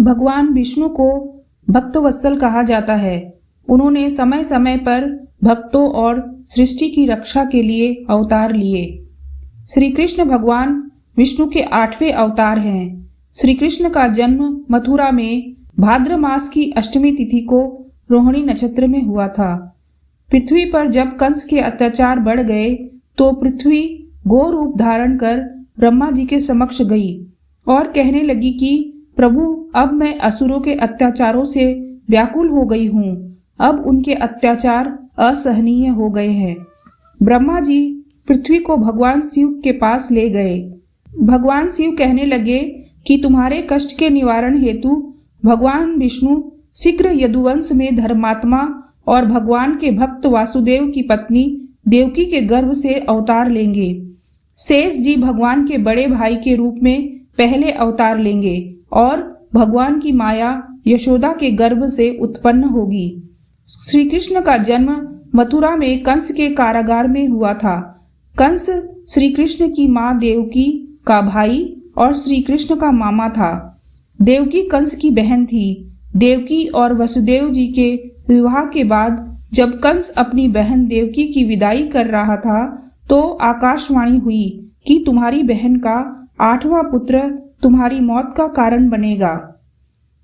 भगवान विष्णु को भक्तवत्सल कहा जाता है। उन्होंने समय समय पर भक्तों और सृष्टि की रक्षा के लिए अवतार लिए। श्री कृष्ण भगवान विष्णु के 8वें अवतार हैं। श्री कृष्ण का जन्म मथुरा में भाद्र मास की अष्टमी तिथि को रोहिणी नक्षत्र में हुआ था। पृथ्वी पर जब कंस के अत्याचार बढ़ गए तो पृथ्वी गो रूप धारण कर ब्रह्मा जी के समक्ष गई और कहने लगी कि प्रभु, अब मैं असुरों के अत्याचारों से व्याकुल हो गई हूँ। अब उनके अत्याचार असहनीय हो गए हैं। ब्रह्मा जी पृथ्वी को भगवान शिव के पास ले गए। भगवान शिव कहने लगे कि तुम्हारे कष्ट के निवारण हेतु भगवान विष्णु शीघ्र यदुवंश में धर्मात्मा और भगवान के भक्त वासुदेव की पत्नी देवकी के गर्भ से अवतार लेंगे। शेष जी भगवान के बड़े भाई के रूप में पहले अवतार लेंगे और भगवान की माया यशोदा के गर्भ से उत्पन्न होगी। श्री कृष्ण का जन्म मथुरा में कंस के कारागार में हुआ था। कंस श्री कृष्ण की मां देवकी का भाई और श्री कृष्ण का मामा था। देवकी कंस की बहन थी। देवकी और वसुदेव जी के विवाह के बाद जब कंस अपनी बहन देवकी की विदाई कर रहा था तो आकाशवाणी हुई कि तुम्हारी बहन का 8वां पुत्र तुम्हारी मौत का कारण बनेगा।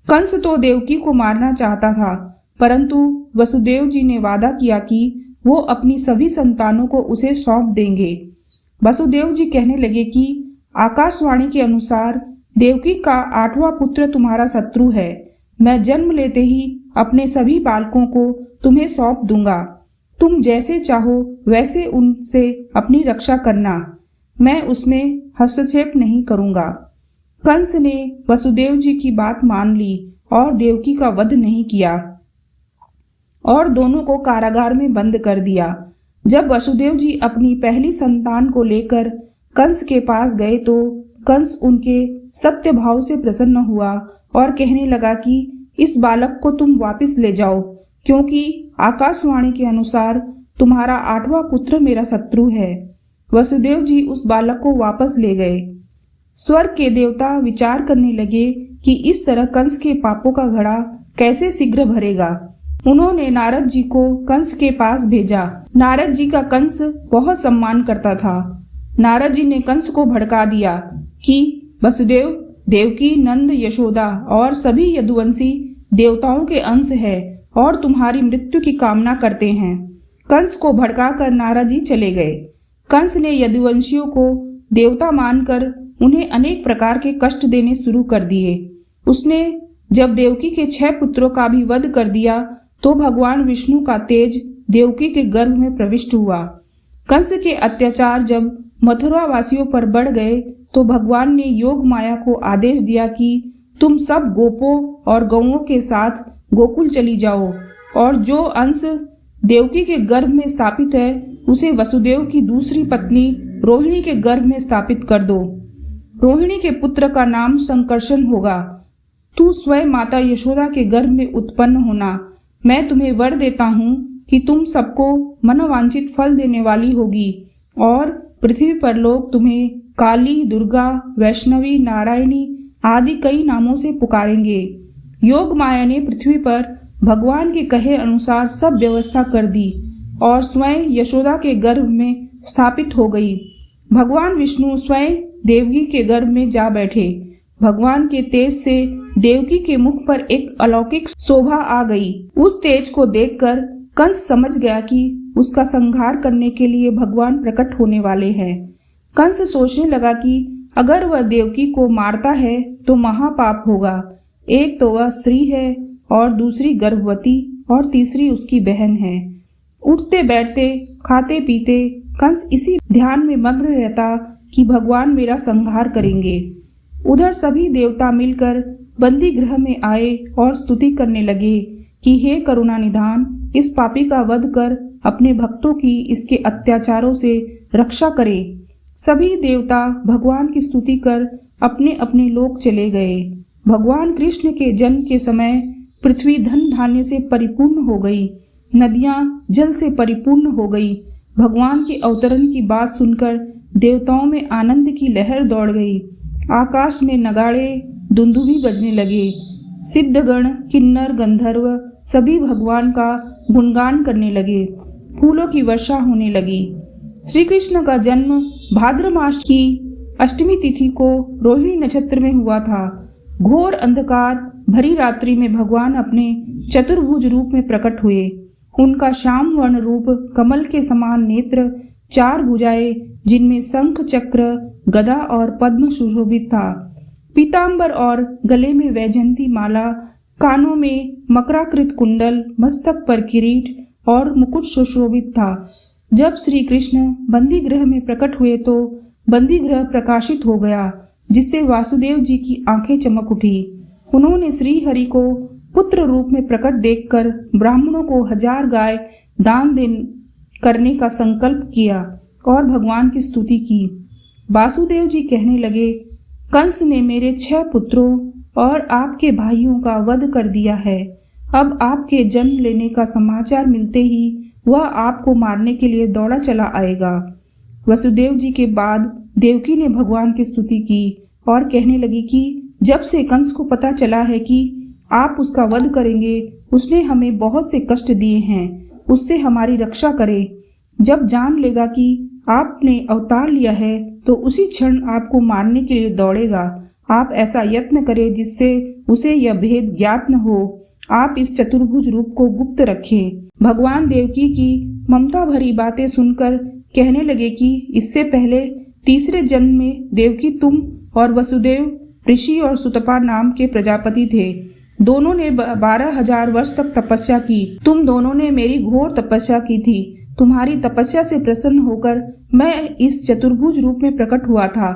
कंस तो देवकी को मारना चाहता था, परंतु वसुदेव जी ने वादा किया कि वो अपनी सभी संतानों को उसे सौंप देंगे। वसुदेव जी कहने लगे कि आकाशवाणी के अनुसार देवकी का 8वां पुत्र तुम्हारा शत्रु है। मैं जन्म लेते ही अपने सभी बालकों को तुम्हें सौंप दूंगा। तुम जैसे चाहो वैसे उनसे अपनी रक्षा करना। मैं उसमें हस्तक्षेप नहीं करूंगा। कंस ने वसुदेव जी की बात मान ली और देवकी का वध नहीं किया और दोनों को कारागार में बंद कर दिया। जब वसुदेव जी अपनी पहली संतान को लेकर कंस के पास गए तो कंस उनके सत्य भाव से प्रसन्न हुआ और कहने लगा कि इस बालक को तुम वापस ले जाओ, क्योंकि आकाशवाणी के अनुसार तुम्हारा 8वां पुत्र मेरा शत्रु है। वसुदेव जी उस बालक को वापस ले गए। स्वर्ग के देवता विचार करने लगे कि इस तरह कंस के पापों का घड़ा कैसे शीघ्र भरेगा। उन्होंने नारद जी को कंस के पास भेजा। नारद जी का कंस बहुत सम्मान करता था। नारद जी ने कंस को भड़का दिया कि वसुदेव देवकी, नंद, यशोदा और सभी यदुवंशी देवताओं के अंश है और तुम्हारी मृत्यु की कामना करते हैं। कंस को भड़काकर नारद जी चले गए। कंस ने यदुवंशियों को देवता मानकर उन्हें अनेक प्रकार के कष्ट देने शुरू कर दिए। उसने जब देवकी के 6 पुत्रों का भी वध कर दिया तो भगवान विष्णु का तेज देवकी के गर्भ में प्रविष्ट हुआ। कंस के अत्याचार जब मथुरा वासियों पर बढ़ गए तो भगवान ने योग माया को आदेश दिया कि तुम सब गोपों और गौओं के साथ गोकुल चली जाओ और जो अंश देवकी के गर्भ में स्थापित है उसे वसुदेव की दूसरी पत्नी रोहिणी के गर्भ में स्थापित कर दो। रोहिणी के पुत्र का नाम संकर्षण होगा। तू स्वयं माता यशोदा के गर्भ में उत्पन्न होना। मैं तुम्हें वर देता हूँ कि तुम सबको मनोवांछित फल देने वाली होगी और पृथ्वी पर लोग तुम्हें काली, दुर्गा, वैष्णवी, नारायणी आदि कई नामों से पुकारेंगे। योग माया ने पृथ्वी पर भगवान के कहे अनुसार सब व्यवस्था कर दी और स्वयं यशोदा के गर्भ में स्थापित हो गई। भगवान विष्णु स्वयं देवकी के गर्भ में जा बैठे। भगवान के तेज से देवकी के मुख पर एक अलौकिक शोभा आ गई। उस तेज को देखकर कंस समझ गया कि उसका संहार करने के लिए भगवान प्रकट होने वाले हैं। कंस सोचने लगा कि अगर वह देवकी को मारता है तो महापाप होगा। एक तो वह स्त्री है और दूसरी गर्भवती और तीसरी उसकी बहन है। उठते बैठते खाते पीते कंस इसी ध्यान में मग्न रहता कि भगवान मेरा संहार करेंगे। उधर सभी देवता मिलकर बंदी गृह में आए और स्तुति करने लगे कि हे करुणा निधान, इस पापी का वध कर अपने भक्तों की इसके अत्याचारों से रक्षा करे। सभी देवता भगवान की स्तुति कर अपने अपने लोक चले गए। भगवान कृष्ण के जन्म के समय पृथ्वी धन धान्य से परिपूर्ण हो गई। नदियां जल से परिपूर्ण हो गई। भगवान के अवतरण की बात सुनकर देवताओं में आनंद की लहर दौड़ गई। आकाश में नगाड़े दुंदुभी बजने लगे। सिद्धगण, किन्नर, गंधर्व सभी भगवान का गुणगान करने लगे। फूलों की वर्षा होने लगी। श्री कृष्ण का जन्म भाद्र मास की अष्टमी तिथि को रोहिणी नक्षत्र में हुआ था। घोर अंधकार भरी रात्रि में भगवान अपने चतुर्भुज रूप में प्रकट हुए। उनका श्याम वर्ण रूप, कमल के समान नेत्र, 4 भुजाएं जिनमें शंख, चक्र, गदा और पद्म सुशोभित था, पीतांबर और गले में वैजयंती माला, कानों में मकराकृत कुंडल, मस्तक पर किरीट और मुकुट सुशोभित था। जब श्री कृष्ण बंदी गृह में प्रकट हुए तो बंदी गृह प्रकाशित हो गया, जिससे वासुदेव जी की आंखें चमक उठी। उन्होंने श्री हरि को पुत्र रूप में प्रकट देखकर ब्राह्मणों को 1000 गाय दान करने का संकल्प किया और भगवान की स्तुति की। वासुदेव जी कहने लगे, कंस ने मेरे 6 पुत्रों और आपके भाइयों का वध कर दिया है। अब आपके जन्म लेने का समाचार मिलते ही वह आपको मारने के लिए दौड़ा चला आएगा। वसुदेव जी के बाद देवकी ने भगवान की स्तुति की और कहने लगी कि जब से कंस को पता चला है कि आप उसका वध करेंगे, उसने हमें बहुत से कष्ट दिए हैं, उससे हमारी रक्षा करें। जब जान लेगा कि आपने अवतार लिया है तो उसी क्षण आपको मारने के लिए दौड़ेगा। आप ऐसा यत्न करें जिससे उसे यह भेद ज्ञात न हो। आप इस चतुर्भुज रूप को गुप्त रखें। भगवान देवकी की ममता भरी बातें सुनकर कहने लगे कि इससे पहले तीसरे जन्म में देवकी तुम और वसुदेव ऋषि और सुतपा नाम के प्रजापति थे। दोनों ने 12,000 वर्ष तक तपस्या की। तुम दोनों ने मेरी घोर तपस्या की थी। तुम्हारी तपस्या से प्रसन्न होकर मैं इस चतुर्भुज रूप में प्रकट हुआ था।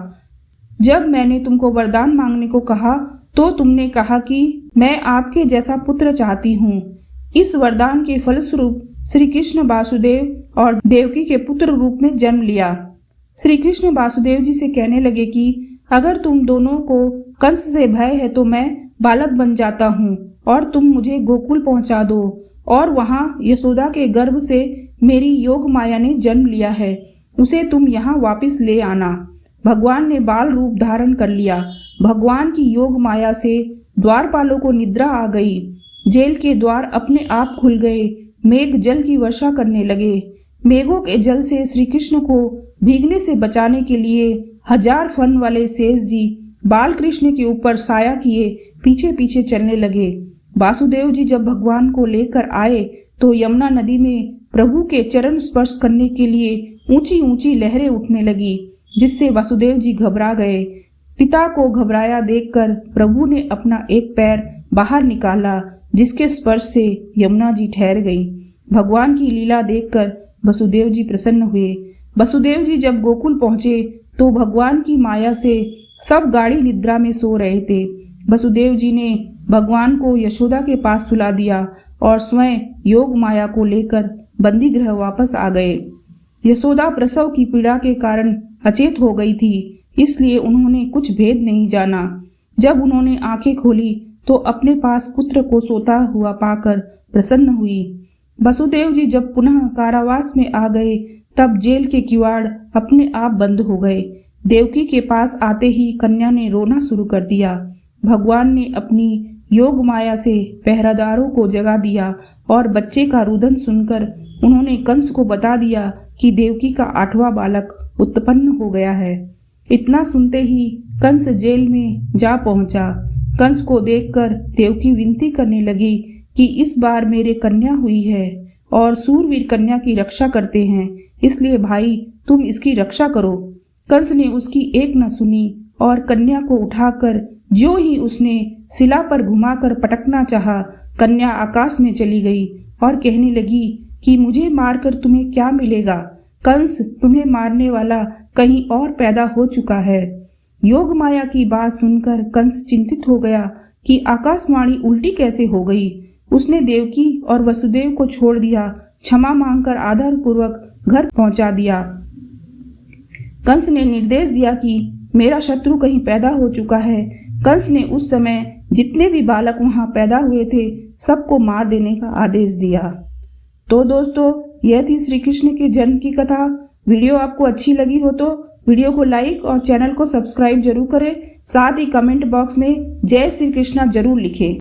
जब मैंने तुमको वरदान मांगने को कहा तो तुमने कहा कि मैं आपके जैसा पुत्र चाहती हूँ। इस वरदान के फलस्वरूप श्री कृष्ण वासुदेव और देवकी के पुत्र रूप में जन्म लिया। श्री कृष्ण वासुदेव जी से कहने लगे कि अगर तुम दोनों को कंस से भय है तो मैं बालक बन जाता हूँ और तुम मुझे गोकुल पहुँचा दो और वहाँ यशोदा के गर्भ से मेरी योग माया ने जन्म लिया है, उसे तुम यहाँ वापस ले आना। भगवान ने बाल रूप धारण कर लिया। भगवान की योग माया से द्वारपालों को निद्रा आ गई। जेल के द्वार अपने आप खुल गए। मेघ जल की वर्षा करने लगे। मेघों के जल से श्री कृष्ण को भीगने से बचाने के लिए 1000 फन वाले शेष जी बाल कृष्ण के ऊपर साया किए पीछे पीछे चलने लगे। वासुदेव जी जब भगवान को लेकर आए तो यमुना नदी में प्रभु के चरण स्पर्श करने के लिए ऊंची ऊंची लहरें उठने लगी, जिससे वासुदेव जी घबरा गए। पिता को घबराया देखकर प्रभु ने अपना एक पैर बाहर निकाला, जिसके स्पर्श से यमुना जी ठहर गई। भगवान की लीला देखकर वसुदेव जी प्रसन्न हुए। वसुदेव जी जब गोकुल पहुंचे तो भगवान की माया से सब गाढ़ी निद्रा में सो रहे थे। वसुदेव जी ने भगवान को यशोदा के पास सुला दिया और स्वयं योग माया को लेकर बंदी गृह वापस आ गए। यशोदा प्रसव की पीड़ा के कारण अचेत हो गई थी, इसलिए उन्होंने कुछ भेद नहीं जाना। जब उन्होंने आंखें खोली तो अपने पास पुत्र को सोता हुआ पाकर प्रसन्न हुई। वसुदेव जी जब पुनः कारावास में आ गए तब जेल के किवाड़ अपने आप बंद हो गए। देवकी के पास आते ही कन्या ने रोना शुरू कर दिया। भगवान ने अपनी योग माया से पहरादारों को जगा दिया और बच्चे का रुदन सुनकर उन्होंने कंस को बता दिया कि देवकी का 8वां बालक उत्पन्न हो गया है। इतना सुनते ही कंस जेल में जा पहुंचा। कंस को देखकर देवकी विनती करने लगी कि इस बार मेरे कन्या हुई है और सूरवीर कन्या की रक्षा करते हैं, इसलिए भाई तुम इसकी रक्षा करो। कंस ने उसकी एक न सुनी और कन्या को उठाकर जो ही उसने शिला पर घुमाकर पटकना चाहा, कन्या आकाश में चली गई और कहने लगी कि मुझे मारकर तुम्हें क्या मिलेगा? कंस, तुम्हें मारने वाला कहीं और पैदा हो चुका है। योग माया की बात सुनकर कंस चिंतित हो गया कि आकाशवाणी उल्टी कैसे हो गई। उसने देवकी और वसुदेव को छोड़ दिया, क्षमा मांगकर आदर पूर्वक घर पहुंचा दिया। कंस ने निर्देश दिया कि मेरा शत्रु कहीं पैदा हो चुका है। कंस ने उस समय जितने भी बालक वहां पैदा हुए थे सबको मार देने का आदेश दिया। तो दोस्तों, यह थी श्री कृष्ण के जन्म की कथा। वीडियो आपको अच्छी लगी हो तो वीडियो को लाइक और चैनल को सब्सक्राइब जरूर करें। साथ ही कमेंट बॉक्स में जय श्री कृष्णा जरूर लिखें।